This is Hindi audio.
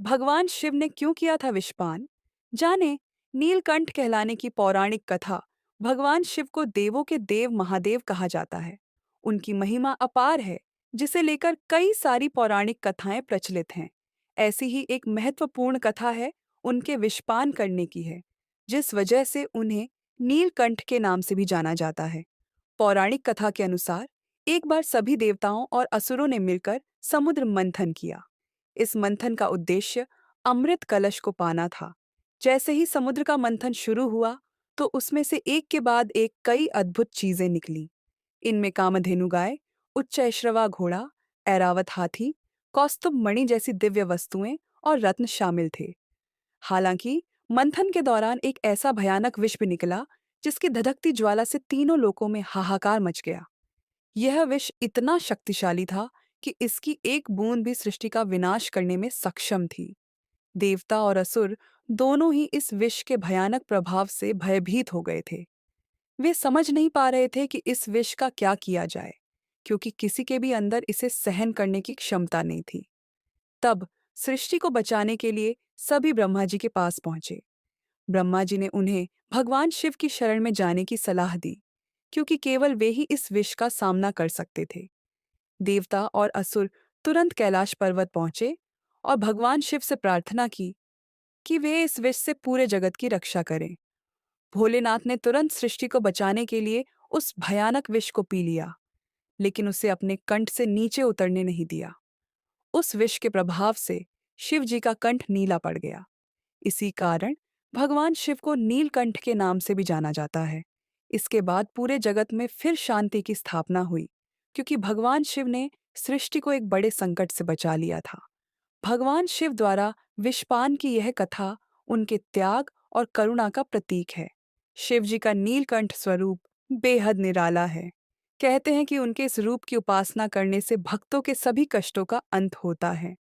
भगवान शिव ने क्यों किया था विषपान? जाने। नीलकंठ कहलाने की पौराणिक कथा। भगवान शिव को देवों के देव महादेव कहा जाता है। उनकी महिमा अपार है, जिसे लेकर कई सारी पौराणिक कथाएं प्रचलित हैं। ऐसी ही एक महत्वपूर्ण कथा है उनके विषपान करने की है, जिस वजह से उन्हें नीलकंठ के नाम से भी जाना जाता है। पौराणिक कथा के अनुसार एक बार सभी देवताओं और असुरों ने मिलकर समुद्र मंथन किया। इस मंथन का उद्देश्य अमृत कलश को पाना था। जैसे ही समुद्र का मंथन शुरू हुआ, तो उसमें से एक के बाद एक कई अद्भुत चीजें निकली। इनमें कामधेनु गाय, उच्चैश्रवा घोड़ा, ऐरावत हाथी, कौस्तुभ मणि जैसी दिव्य वस्तुएं और रत्न शामिल थे। हालांकि मंथन के दौरान एक ऐसा भयानक विष भी निकला, जिसकी धधकती ज्वाला से तीनों लोकों में हाहाकार मच गया। यह विष इतना शक्तिशाली था कि इसकी एक बूंद भी सृष्टि का विनाश करने में सक्षम थी। देवता और असुर दोनों ही इस विष के भयानक प्रभाव से भयभीत हो गए थे। वे समझ नहीं पा रहे थे कि इस विष का क्या किया जाए, क्योंकि किसी के भी अंदर इसे सहन करने की क्षमता नहीं थी। तब सृष्टि को बचाने के लिए सभी ब्रह्मा जी के पास पहुंचे। ब्रह्मा जी ने उन्हें भगवान शिव की शरण में जाने की सलाह दी, क्योंकि केवल वे ही इस विष का सामना कर सकते थे। देवता और असुर तुरंत कैलाश पर्वत पहुंचे और भगवान शिव से प्रार्थना की कि वे इस विष से पूरे जगत की रक्षा करें। भोलेनाथ ने तुरंत सृष्टि को बचाने के लिए उस भयानक विष को पी लिया, लेकिन उसे अपने कंठ से नीचे उतरने नहीं दिया। उस विष के प्रभाव से शिव जी का कंठ नीला पड़ गया। इसी कारण भगवान शिव को नीलकंठ के नाम से भी जाना जाता है। इसके बाद पूरे जगत में फिर शांति की स्थापना हुई, क्योंकि भगवान शिव ने सृष्टि को एक बड़े संकट से बचा लिया था। भगवान शिव द्वारा विषपान की यह कथा उनके त्याग और करुणा का प्रतीक है। शिव जी का नीलकंठ स्वरूप बेहद निराला है। कहते हैं कि उनके इस रूप की उपासना करने से भक्तों के सभी कष्टों का अंत होता है।